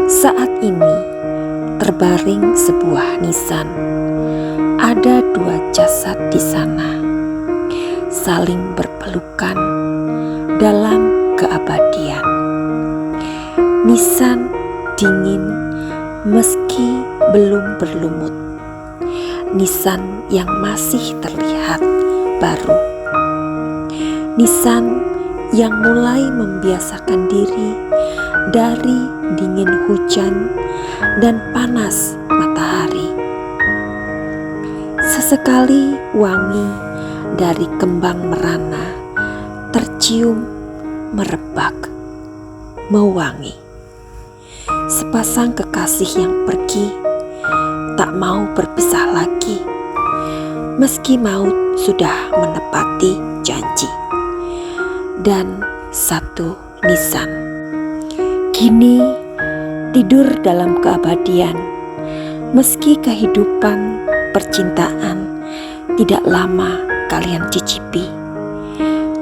Saat ini terbaring sebuah nisan. Ada dua jasad di sana, saling berpelukan dalam keabadian. Nisan dingin meski belum berlumut. Nisan yang masih terlihat baru. Nisan yang mulai membiasakan diri dari dingin hujan dan panas matahari. Sesekali wangi dari kembang merana tercium merebak, mewangi. Sepasang kekasih yang pergi tak mau berpisah lagi, meski maut sudah menepati janji. Dan satu nisan kini tidur dalam keabadian, meski kehidupan percintaan tidak lama kalian cicipi.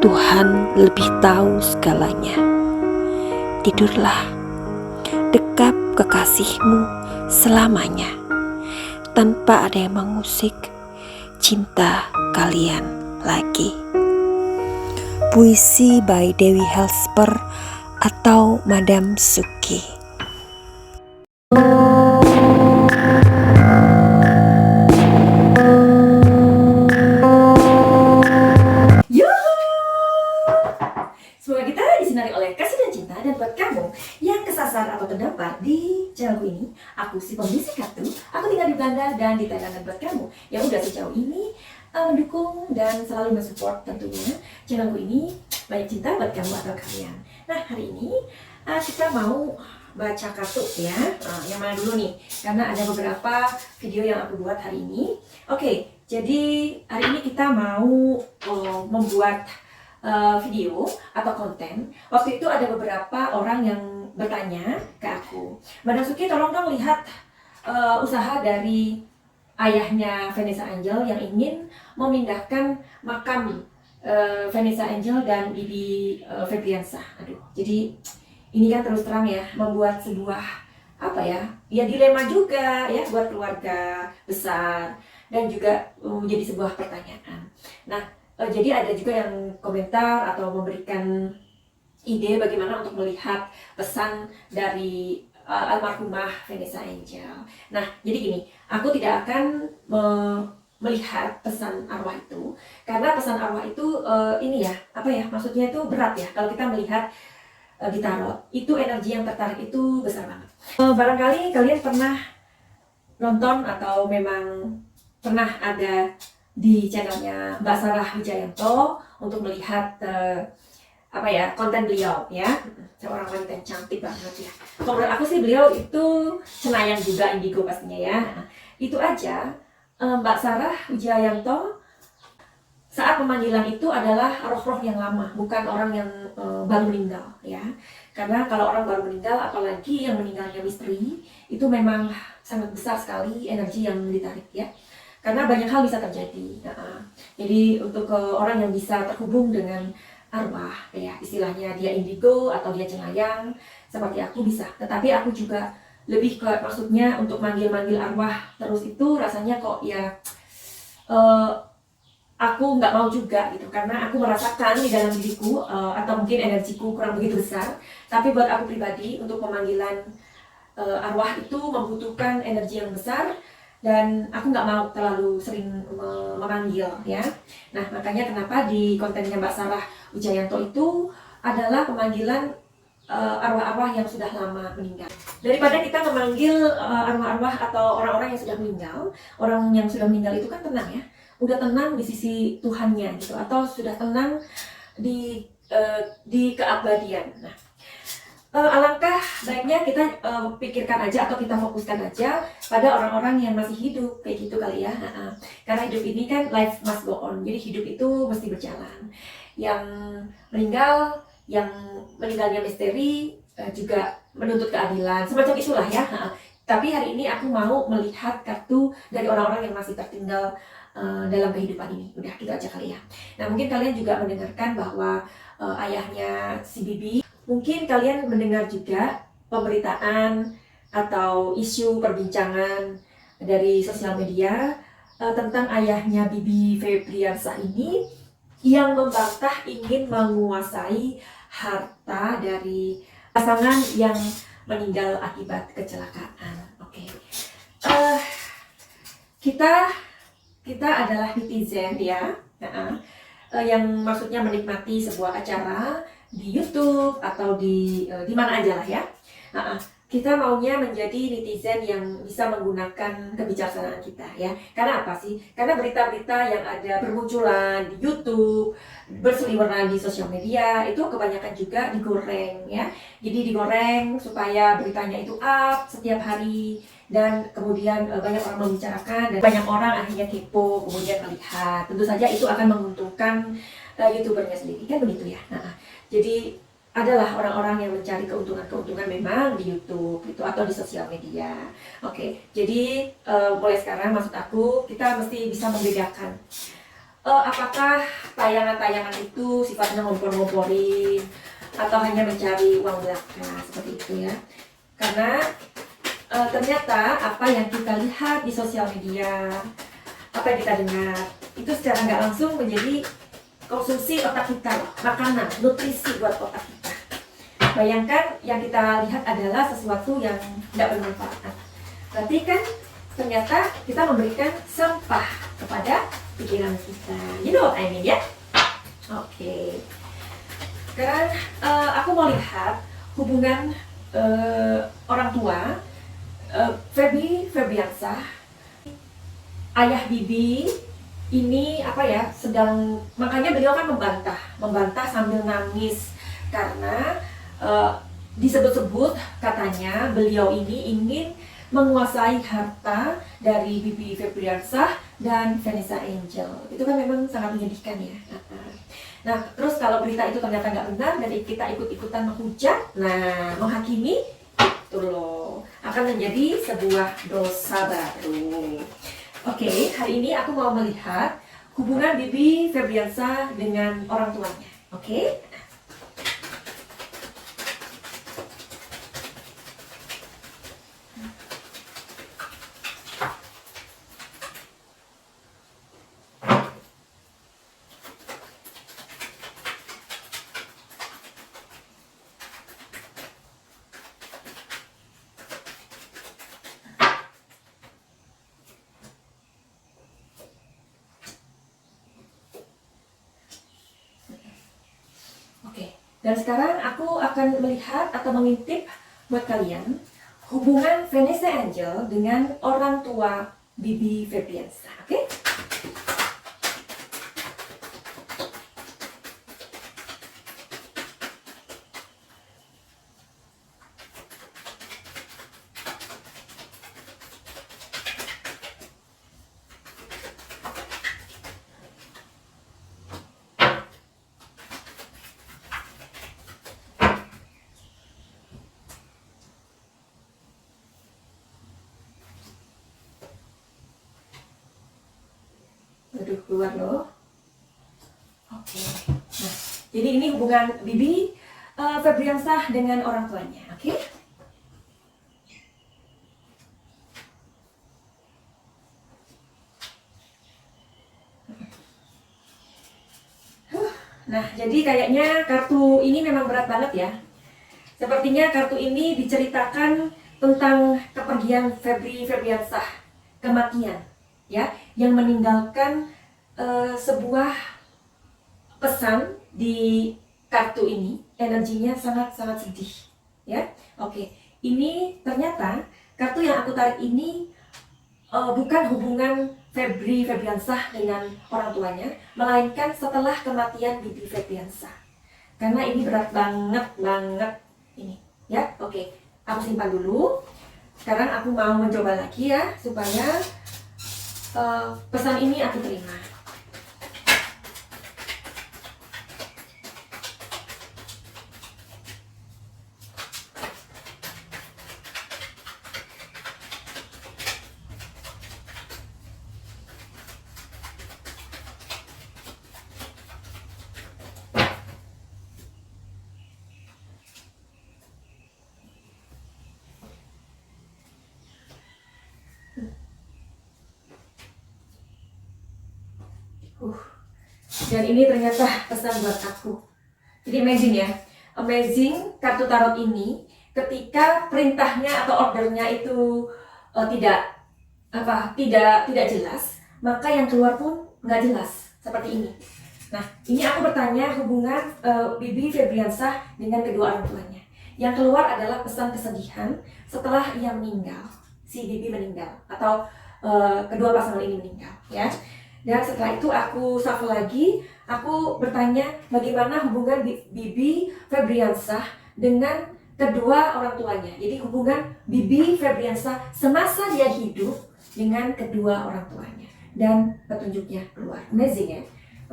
Tuhan lebih tahu segalanya. Tidurlah, dekap kekasihmu selamanya, tanpa ada yang mengusik cinta kalian lagi. Puisi by Dewi Helsper atau Madam Suki. Semoga kita disinari oleh kasih dan cinta, dan buat kamu yang kesasar atau terdampar di channelku ini, aku si pembisik kartu, aku tinggal di Belanda dan di Thailand. Dan buat kamu yang udah sejauh ini mendukung dan selalu mensupport tentunya channelku ini, banyak cinta buat kamu atau kalian. Nah, hari ini kita mau baca kartu ya. Yang mana dulu nih? Karena ada beberapa video yang aku buat hari ini. Oke, jadi hari ini kita mau membuat video atau konten. Waktu itu ada beberapa orang yang bertanya ke aku, Madam Suki, tolong dong lihat usaha dari ayahnya Vanessa Angel yang ingin memindahkan makam Vanessa Angel dan Bibi Febriansah. Jadi ini kan terus terang ya membuat sebuah dilema juga ya buat keluarga besar, dan juga menjadi sebuah pertanyaan. Nah, jadi ada juga yang komentar atau memberikan ide bagaimana untuk melihat pesan dari almarhumah Vanessa Angel. Nah, jadi gini, aku tidak akan melihat pesan arwah itu, karena pesan arwah itu maksudnya itu berat ya. Kalau kita melihat di tarot, itu energi yang tertarik itu besar banget. Barangkali kalian pernah nonton atau memang pernah ada di channelnya Mbak Sarah Wijayanto untuk melihat konten beliau ya, seorang wanita yang cantik banget ya. Kalau menurut aku sih beliau itu cenayang juga, indigo pastinya ya. Itu aja Mbak Sarah Wijayanto saat pemanggilan itu adalah roh-roh yang lama, bukan orang yang baru meninggal ya. Karena kalau orang baru meninggal, apalagi yang meninggalnya misteri, itu memang sangat besar sekali energi yang ditarik ya. Karena banyak hal bisa terjadi. Jadi untuk orang yang bisa terhubung dengan arwah ya, istilahnya dia indigo atau dia cenayang seperti aku bisa. Tetapi aku juga lebih ke maksudnya untuk manggil-manggil arwah terus itu rasanya kok ya aku nggak mau juga gitu, karena aku merasakan di dalam diriku atau mungkin energiku kurang begitu besar. Tapi buat aku pribadi untuk pemanggilan arwah itu membutuhkan energi yang besar, dan aku nggak mau terlalu sering memanggil ya. Nah, makanya kenapa di kontennya Mbak Sarah Wijayanto itu adalah pemanggilan arwah-arwah yang sudah lama meninggal. Daripada kita memanggil arwah-arwah atau orang-orang yang sudah meninggal, orang yang sudah meninggal itu kan tenang ya, udah tenang di sisi Tuhannya gitu, atau sudah tenang di keabadian. Nah, alangkah baiknya kita pikirkan aja atau kita fokuskan aja pada orang-orang yang masih hidup kayak gitu kali ya. Karena hidup ini kan life must go on, jadi hidup itu mesti berjalan. Yang meninggalnya misteri juga menuntut keadilan, semacam itulah ya. Tapi hari ini aku mau melihat kartu dari orang-orang yang masih tertinggal dalam kehidupan ini. Udah gitu aja kali ya. Nah, mungkin kalian juga mendengarkan bahwa ayahnya si Bibi, mungkin kalian mendengar juga pemberitaan atau isu perbincangan dari sosial media tentang ayahnya Bibi Febriansah ini yang membantah ingin menguasai harta dari pasangan yang meninggal akibat kecelakaan. Oke. Kita adalah netizen ya, yang maksudnya menikmati sebuah acara di YouTube atau di mana aja lah ya. Kita maunya menjadi netizen yang bisa menggunakan kebijaksanaan kita ya. Karena apa sih? Karena berita-berita yang ada bermunculan di YouTube, berseliweran di sosial media itu kebanyakan juga digoreng ya. Jadi digoreng supaya beritanya itu up setiap hari dan kemudian banyak orang membicarakan dan banyak orang akhirnya kepo kemudian melihat. Tentu saja itu akan menguntungkan YouTubernya sendiri kan begitu ya. Jadi adalah orang-orang yang mencari keuntungan-keuntungan memang di YouTube itu atau di sosial media. Oke, jadi mulai sekarang maksud aku kita mesti bisa membedakan apakah tayangan-tayangan itu sifatnya ngompor-ngomporin atau hanya mencari uang belaka seperti itu ya. Karena ternyata apa yang kita lihat di sosial media, apa yang kita dengar itu secara nggak langsung menjadi konsumsi otak kita, makanan, nutrisi buat otak kita. Bayangkan yang kita lihat adalah sesuatu yang tidak bermanfaat. Berarti kan ternyata kita memberikan sampah kepada pikiran kita. You know what I mean ya? Oke. Sekarang aku mau lihat hubungan orang tua Febriansah, ayah Bibi ini sedang, makanya beliau kan membantah sambil nangis karena disebut-sebut katanya beliau ini ingin menguasai harta dari Bibi Febriansah dan Vanessa Angel. Itu kan memang sangat menyedihkan ya. Nah, terus kalau berita itu ternyata nggak benar dan kita ikut-ikutan menghujat, menghakimi, itu loh akan menjadi sebuah dosa baru. Oke, hari ini aku mau melihat hubungan Bibi Febriansah dengan orang tuanya. Oke? Dan sekarang aku akan melihat atau mengintip buat kalian hubungan Vanessa Angel dengan orang tua Bibi Febriansah. Oke? Aduh, keluar loh. Oke. Nah, jadi ini hubungan Bibi Febriansah dengan orang tuanya. Oke? Nah, jadi kayaknya kartu ini memang berat banget ya. Sepertinya kartu ini diceritakan tentang kepergian Febriansah, kematian, ya, yang meninggalkan sebuah pesan di kartu ini. Energinya sangat-sangat sedih, ya. Oke, ini ternyata kartu yang aku tarik ini bukan hubungan Febriansah dengan orang tuanya, melainkan setelah kematian Bibi Febriansah. Karena ini berat banget ini, ya. Oke, aku simpan dulu. Sekarang aku mau mencoba lagi ya, supaya pesan ini aku terima. Dan ini ternyata pesan buat aku. Jadi amazing ya, amazing kartu tarot ini ketika perintahnya atau ordernya itu tidak jelas, maka yang keluar pun nggak jelas seperti ini. Nah, ini aku bertanya hubungan Bibi Febriansah dengan kedua orang tuanya. Yang keluar adalah pesan kesedihan setelah ia meninggal, si Bibi meninggal atau kedua pasangan ini meninggal, ya. Dan setelah itu aku shuffle lagi, aku bertanya bagaimana hubungan Bibi Febriansah dengan kedua orang tuanya. Jadi hubungan Bibi Febriansah semasa dia hidup dengan kedua orang tuanya. Dan petunjuknya keluar. Amazing ya?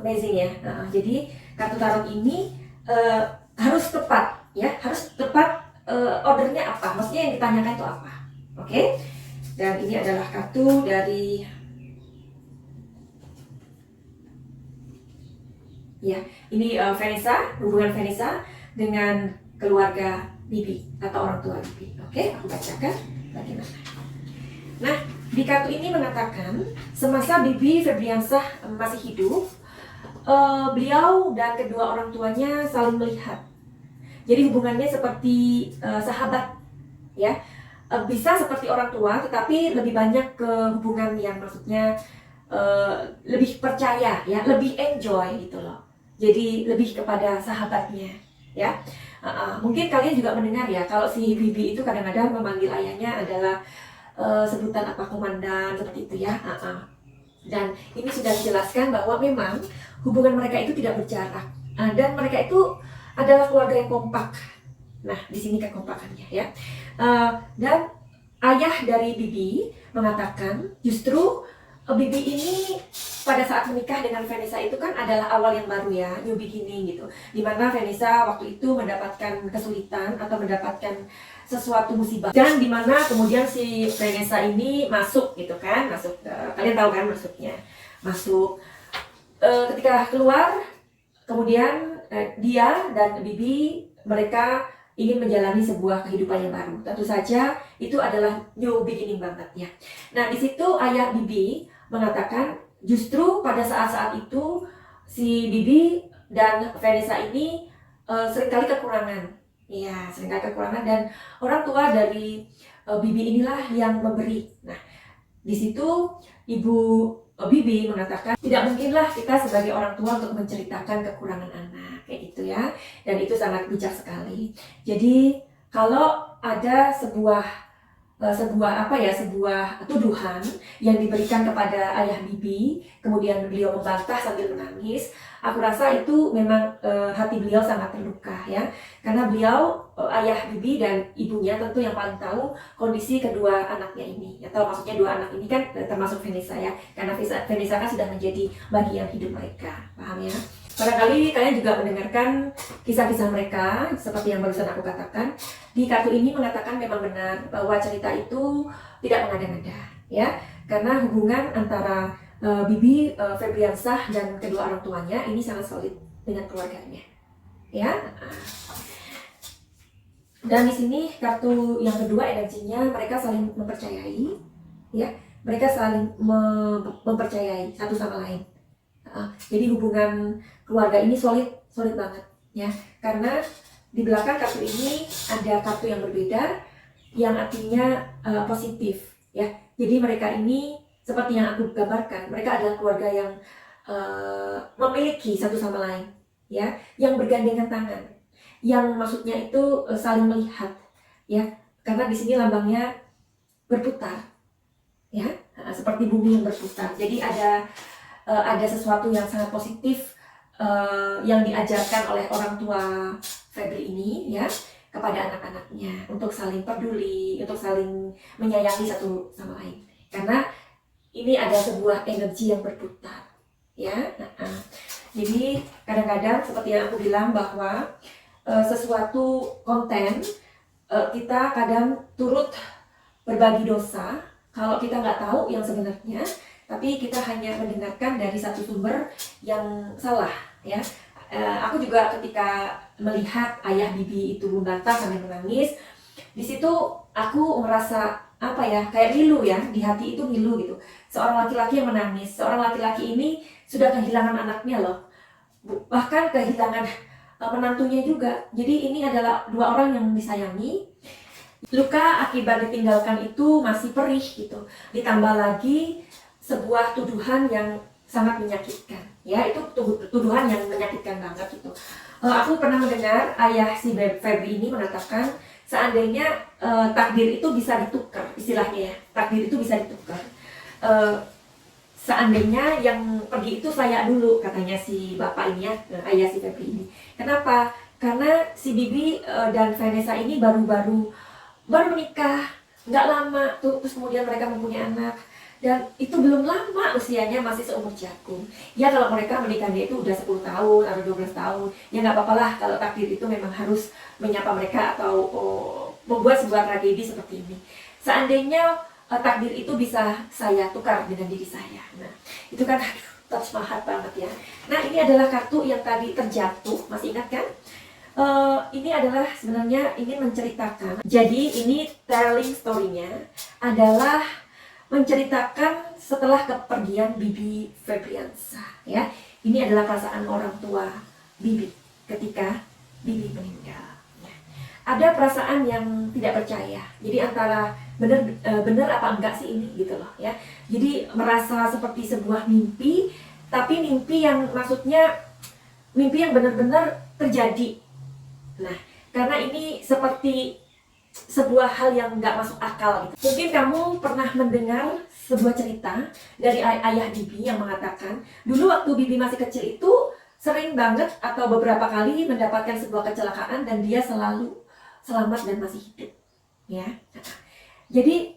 Amazing ya? Jadi kartu tarot ini harus tepat ya, harus tepat ordernya apa, maksudnya yang ditanyakan itu apa. Oke? Dan ini adalah kartu dari ya, ini Vanessa, hubungan Vanessa dengan keluarga Bibi atau orang tua Bibi. Oke, aku bacakan bagaimana. Nah, di kartu ini mengatakan semasa Bibi Febriansah masih hidup, beliau dan kedua orang tuanya saling melihat. Jadi hubungannya seperti sahabat, ya. Bisa seperti orang tua, tetapi lebih banyak ke hubungan yang maksudnya lebih percaya, ya, lebih enjoy gitu loh. Jadi lebih kepada sahabatnya, ya. Mungkin kalian juga mendengar ya, kalau si Bibi itu kadang-kadang memanggil ayahnya adalah sebutan apa komandan seperti itu ya. Dan ini sudah dijelaskan bahwa memang hubungan mereka itu tidak berjarak dan mereka itu adalah keluarga yang kompak. Nah, di sini kekompakannya ya. Dan ayah dari Bibi mengatakan justru Bibi ini pada saat menikah dengan Vanessa itu kan adalah awal yang baru ya, new beginning gitu. Dimana Vanessa waktu itu mendapatkan kesulitan atau mendapatkan sesuatu musibah. Dan dimana kemudian si Vanessa ini masuk gitu kan, masuk, kalian tahu kan masuknya. Masuk, ketika keluar, kemudian dia dan Bibi mereka ingin menjalani sebuah kehidupan yang baru. Tentu saja itu adalah new beginning banget ya. Nah, di situ ayah Bibi mengatakan justru pada saat-saat itu si Bibi dan Vanessa ini seringkali kekurangan. Ya, seringkali kekurangan dan orang tua dari Bibi inilah yang memberi. Nah, di situ Ibu Bibi mengatakan tidak mungkinlah kita sebagai orang tua untuk menceritakan kekurangan anak kayak gitu ya. Dan itu sangat bijak sekali. Jadi kalau ada sebuah tuduhan yang diberikan kepada ayah Bibi, kemudian beliau membantah sambil menangis, aku rasa itu memang hati beliau sangat terluka ya, karena beliau ayah Bibi dan ibunya tentu yang paling tahu kondisi kedua anaknya ini, atau maksudnya dua anak ini kan termasuk Vanessa ya, karena Vanessa kan sudah menjadi bagian hidup mereka, paham ya? Barangkali kalian juga mendengarkan kisah-kisah mereka seperti yang barusan aku katakan. Di kartu ini mengatakan memang benar bahwa cerita itu tidak mengada-ngada ya, karena hubungan antara Bibi Febriansah dan kedua orang tuanya ini sangat solid dengan keluarganya ya. Dan di sini kartu yang kedua energinya mereka saling mempercayai ya, mereka saling mempercayai satu sama lain. Jadi hubungan keluarga ini solid banget ya, karena di belakang kartu ini ada kartu yang berbeda yang artinya positif ya. Jadi mereka ini seperti yang aku gambarkan, mereka adalah keluarga yang memiliki satu sama lain ya, yang bergandengan tangan, yang maksudnya itu saling melihat ya, karena di sini lambangnya berputar ya, seperti bumi yang berputar. Jadi ada sesuatu yang sangat positif yang diajarkan oleh orang tua Febri ini ya kepada anak-anaknya untuk saling peduli, untuk saling menyayangi satu sama lain. Karena ini ada sebuah energi yang berputar ya. Jadi kadang-kadang seperti yang aku bilang bahwa sesuatu konten kita kadang turut berbagi dosa kalau kita nggak tahu yang sebenarnya, tapi kita hanya mendengarkan dari satu sumber yang salah ya. Aku juga ketika melihat ayah Bibi itu membantah sambil menangis, di situ aku merasa apa ya, kayak ngilu ya, di hati itu ngilu gitu. Seorang laki-laki yang menangis, seorang laki-laki ini sudah kehilangan anaknya loh, bahkan kehilangan menantunya juga. Jadi ini adalah dua orang yang disayangi. Luka akibat ditinggalkan itu masih perih gitu. Ditambah lagi sebuah tuduhan yang sangat menyakitkan. Ya, itu tuduhan yang menyakitkan banget gitu. Aku pernah mendengar ayah si Febri ini mengatakan seandainya takdir itu bisa ditukar, istilahnya ya, takdir itu bisa ditukar. Seandainya yang pergi itu saya dulu, katanya si bapak ini ya, ayah si Febri ini. Kenapa? Karena si Bibi dan Vanessa ini baru menikah, nggak lama tuh, terus kemudian mereka mempunyai anak, dan itu belum lama usianya, masih seumur jagung. Ya kalau mereka menikahnya itu udah 10 tahun atau 12 tahun, ya nggak apa-apa lah kalau takdir itu memang harus menyapa mereka atau membuat sebuah tragedi seperti ini. Seandainya takdir itu bisa saya tukar dengan diri saya, nah itu kan touch my heart banget ya. Nah ini adalah kartu yang tadi terjatuh, masih ingat kan? Ini adalah sebenarnya ini menceritakan, jadi ini telling story-nya adalah menceritakan setelah kepergian Bibi Febriansyah ya. Ini adalah perasaan orang tua Bibi ketika Bibi meninggal ya. Ada perasaan yang tidak percaya, jadi antara benar apa enggak sih ini gitu loh ya. Jadi merasa seperti sebuah mimpi, tapi mimpi yang maksudnya mimpi yang benar-benar terjadi. Nah, karena ini seperti sebuah hal yang nggak masuk akal gitu. Mungkin kamu pernah mendengar sebuah cerita dari ayah Bibi yang mengatakan dulu waktu Bibi masih kecil itu sering banget atau beberapa kali mendapatkan sebuah kecelakaan dan dia selalu selamat dan masih hidup ya. Jadi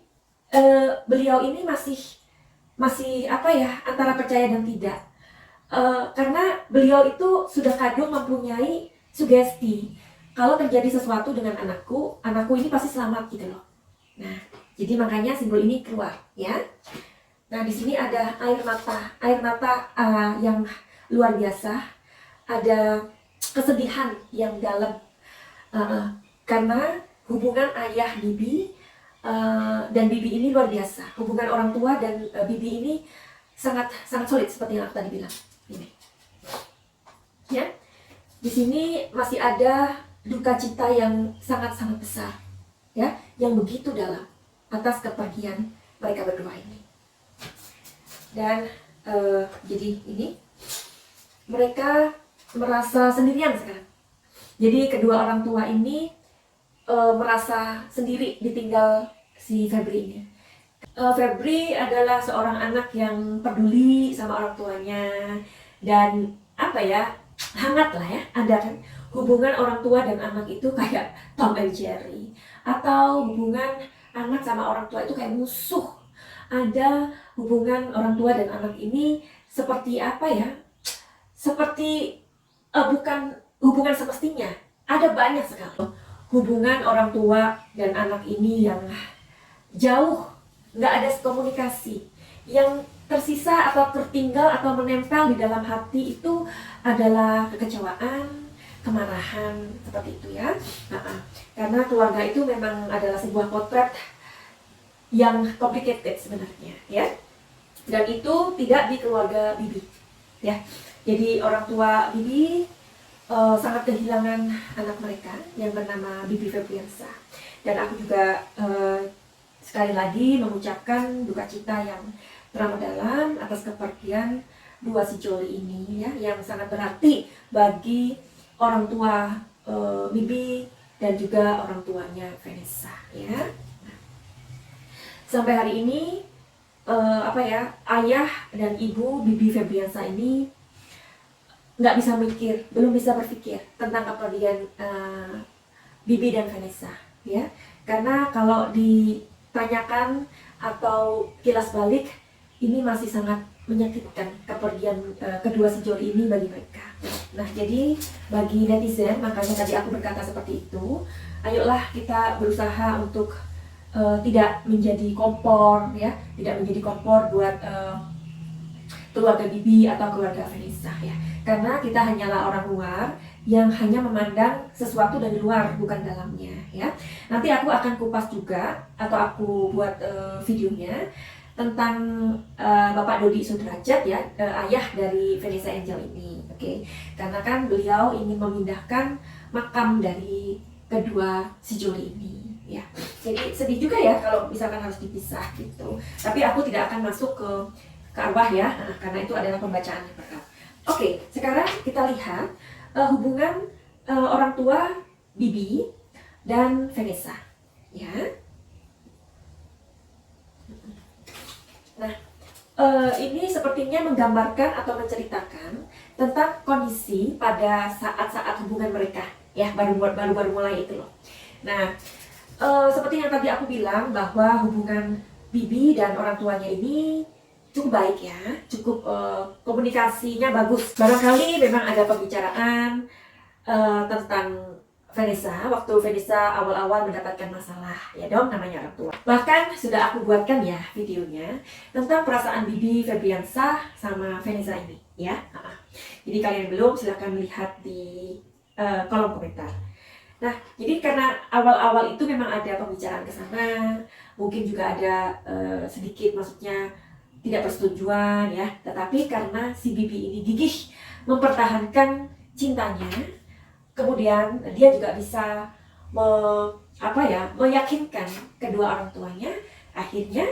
beliau ini masih apa ya, antara percaya dan tidak, karena beliau itu sudah kadung mempunyai sugesti kalau terjadi sesuatu dengan anakku ini pasti selamat gitu loh. Nah, jadi makanya simbol ini keluar ya. Nah, di sini ada air mata yang luar biasa, ada kesedihan yang dalam karena hubungan ayah Bibi dan Bibi ini luar biasa. Hubungan orang tua dan Bibi ini sangat solid seperti yang aku tadi bilang. Ini ya. Di sini masih ada duka cita yang sangat besar ya, yang begitu dalam atas kepergian mereka berdua ini. Dan jadi ini mereka merasa sendirian sekarang. Jadi kedua orang tua ini merasa sendiri ditinggal si Febri ini. Febri adalah seorang anak yang peduli sama orang tuanya dan apa ya, hangat lah ya. Ada kan hubungan orang tua dan anak itu kayak Tom and Jerry, atau hubungan anak sama orang tua itu kayak musuh. Ada hubungan orang tua dan anak ini seperti apa ya, seperti bukan hubungan semestinya. Ada banyak sekali hubungan orang tua dan anak ini yang jauh, nggak ada komunikasi. Yang tersisa atau tertinggal atau menempel di dalam hati itu adalah kekecewaan, kemarahan, seperti itu ya. Karena keluarga itu memang adalah sebuah potret yang complicated sebenarnya ya. Dan itu tidak di keluarga Bibi ya. Jadi orang tua Bibi sangat kehilangan anak mereka yang bernama Bibi Febriansyah. Dan aku juga sekali lagi mengucapkan duka cita yang teramat dalam atas kepergian dua si Joli ini ya, yang sangat berarti bagi orang tua Bibi dan juga orang tuanya Vanessa ya. Sampai hari ini ayah dan ibu Bibi Febriansyah ini nggak bisa mikir, belum bisa berpikir tentang kepergian Bibi dan Vanessa ya. Karena kalau ditanyakan atau kilas balik, ini masih sangat menyakitkan kepergian kedua sejoli ini bagi mereka. Nah, jadi bagi netizen, makanya tadi aku berkata seperti itu, ayolah kita berusaha untuk tidak menjadi kompor ya, tidak menjadi kompor buat keluarga Bibi atau keluarga Vanessa ya. Karena kita hanyalah orang luar yang hanya memandang sesuatu dari luar, bukan dalamnya ya. Nanti aku akan kupas juga atau aku buat videonya tentang Bapak Dodi Sudrajat ya, ayah dari Vanessa Angel ini, oke? Karena kan beliau ingin memindahkan makam dari kedua si Joli ini, ya. Jadi sedih juga ya kalau misalkan harus dipisah gitu. Tapi aku tidak akan masuk ke arwah ya, karena itu adalah pembacaan yang berat. Oke, sekarang kita lihat hubungan orang tua Bibi dan Vanessa, ya. Nah, ini sepertinya menggambarkan atau menceritakan tentang kondisi pada saat-saat hubungan mereka, ya, baru mulai itu loh. Nah, seperti yang tadi aku bilang bahwa hubungan Bibi dan orang tuanya ini cukup baik ya, cukup komunikasinya bagus. Barangkali memang ada pembicaraan tentang Vanessa, waktu Vanessa awal-awal mendapatkan masalah, ya dong, namanya orang tua. Bahkan sudah aku buatkan ya videonya tentang perasaan Bibi Febriansah sama Vanessa ini, ya. Jadi kalian belum, silahkan lihat di kolom komentar. Nah, jadi karena awal-awal itu memang ada pembicaraan ke sana, mungkin juga ada sedikit maksudnya tidak persetujuan ya, tetapi karena si Bibi ini gigih mempertahankan cintanya, kemudian dia juga bisa meyakinkan kedua orang tuanya. Akhirnya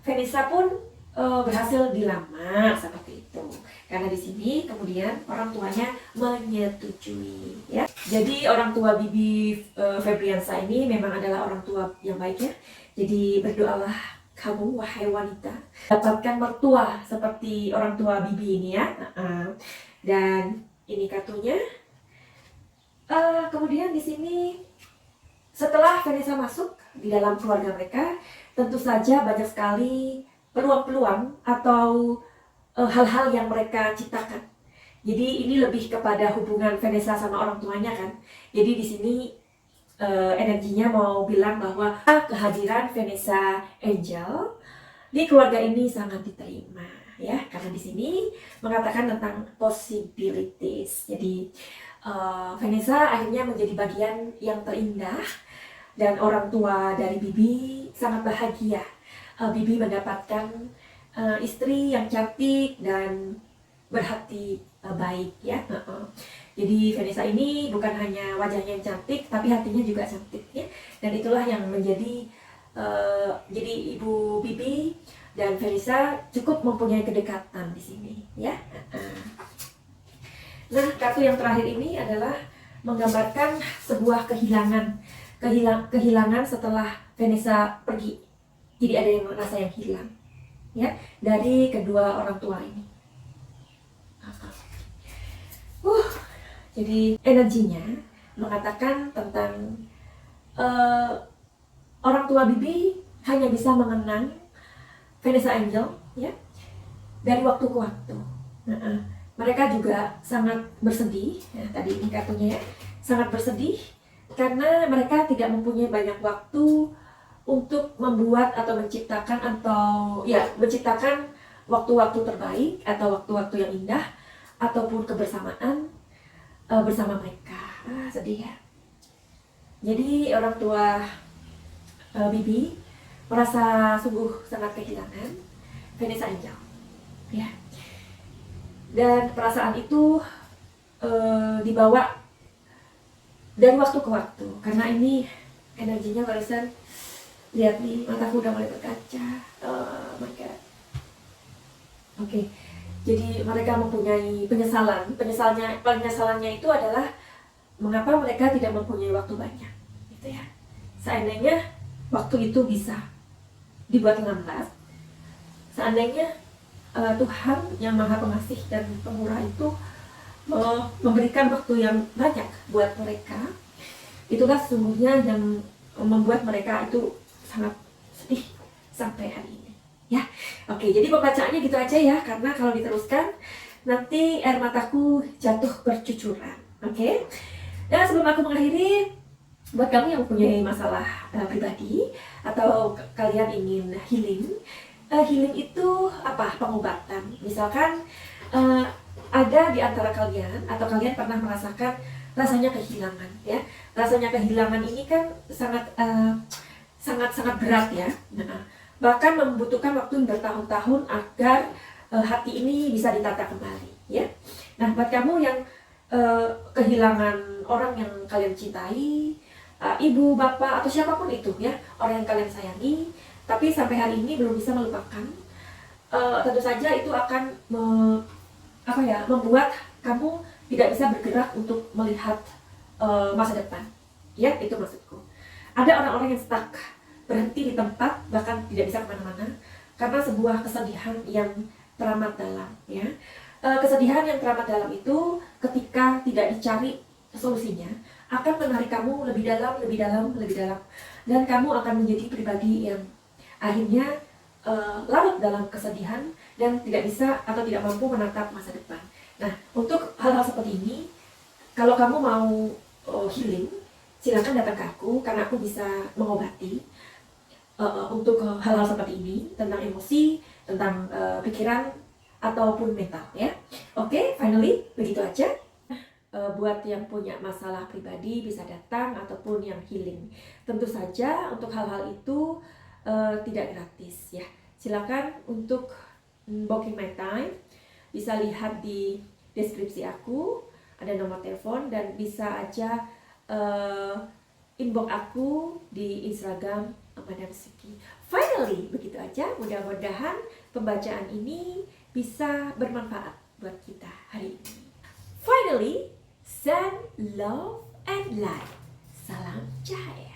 Vanessa pun berhasil dilamar seperti itu. Karena di sini kemudian orang tuanya menyetujui ya. Jadi orang tua Bibi Febriansah ini memang adalah orang tua yang baik ya. Jadi berdoalah kamu wahai wanita dapatkan mertua seperti orang tua Bibi ini ya. Dan ini kartunya. Kemudian di sini setelah Vanessa masuk di dalam keluarga mereka, tentu saja banyak sekali peluang-peluang atau hal-hal yang mereka ciptakan. Jadi ini lebih kepada hubungan Vanessa sama orang tuanya kan. Jadi di sini energinya mau bilang bahwa kehadiran Vanessa Angel di keluarga ini sangat diterima ya, karena di sini mengatakan tentang possibilities. Jadi Vanessa akhirnya menjadi bagian yang terindah dan orang tua dari Bibi sangat bahagia. Bibi mendapatkan istri yang cantik dan berhati baik ya. Jadi Vanessa ini bukan hanya wajahnya yang cantik, tapi hatinya juga cantik ya. Dan itulah yang menjadi jadi ibu Bibi dan Vanessa cukup mempunyai kedekatan di sini ya. Nah, kartu yang terakhir ini adalah menggambarkan sebuah kehilangan setelah Vanessa pergi. Jadi ada yang merasa yang hilang ya dari kedua orang tua ini. Jadi energinya mengatakan tentang orang tua Bibi hanya bisa mengenang Vanessa Angel ya dari waktu ke waktu. Mereka juga sangat bersedih, ya, tadi ini kartunya ya, sangat bersedih karena mereka tidak mempunyai banyak waktu untuk membuat atau menciptakan waktu-waktu terbaik atau waktu-waktu yang indah ataupun kebersamaan bersama mereka. Sedih ya. Jadi orang tua Bibi merasa sungguh sangat kehilangan Vanessa Angel, ya. Dan perasaan itu dibawa dari waktu ke waktu, karena ini energinya barusan, lihat nih, mataku udah mulai berkaca. Oh my god. Oke. Jadi mereka mempunyai penyesalannya itu adalah mengapa mereka tidak mempunyai waktu banyak, gitu ya. Seandainya waktu itu bisa dibuat lambat, seandainya Tuhan yang Maha Pengasih dan Pemurah itu memberikan waktu yang banyak buat mereka, itulah sesungguhnya yang membuat mereka itu sangat sedih sampai hari ini. Ya, oke, jadi pembacaannya gitu aja ya, karena kalau diteruskan nanti air mataku jatuh bercucuran. Oke, dan sebelum aku mengakhiri, buat kamu yang mempunyai masalah pribadi atau kalian ingin healing, healing itu apa? Pengobatan. Misalkan ada di antara kalian atau kalian pernah merasakan rasanya kehilangan, ya. Rasanya kehilangan ini kan sangat berat ya. Nah, bahkan membutuhkan waktu bertahun-tahun agar hati ini bisa ditata kembali, ya. Nah, buat kamu yang kehilangan orang yang kalian cintai, ibu, bapak, atau siapapun itu, ya, orang yang kalian sayangi, tapi sampai hari ini belum bisa melupakan, tentu saja itu akan membuat kamu tidak bisa bergerak untuk melihat masa depan, ya, itu maksudku. Ada orang-orang yang stuck, berhenti di tempat, bahkan tidak bisa kemana-mana karena sebuah kesedihan yang teramat dalam, ya. Kesedihan yang teramat dalam itu ketika tidak dicari solusinya akan menarik kamu lebih dalam, lebih dalam, lebih dalam, dan kamu akan menjadi pribadi yang akhirnya larut dalam kesedihan dan tidak bisa atau tidak mampu menatap masa depan. Nah, untuk hal-hal seperti ini, kalau kamu mau healing, silakan datang ke aku karena aku bisa mengobati untuk hal-hal seperti ini, tentang emosi, tentang pikiran ataupun mental, ya. Oke, finally begitu aja. Buat yang punya masalah pribadi bisa datang ataupun yang healing. Tentu saja untuk hal-hal itu tidak gratis, ya. Silakan untuk booking my time, bisa lihat di deskripsi aku, ada nomor telepon, dan bisa aja inbox aku di Instagram Madam Suki. Finally, begitu aja. Mudah-mudahan pembacaan ini bisa bermanfaat buat kita hari ini. Finally, send love and light. Salam cahaya.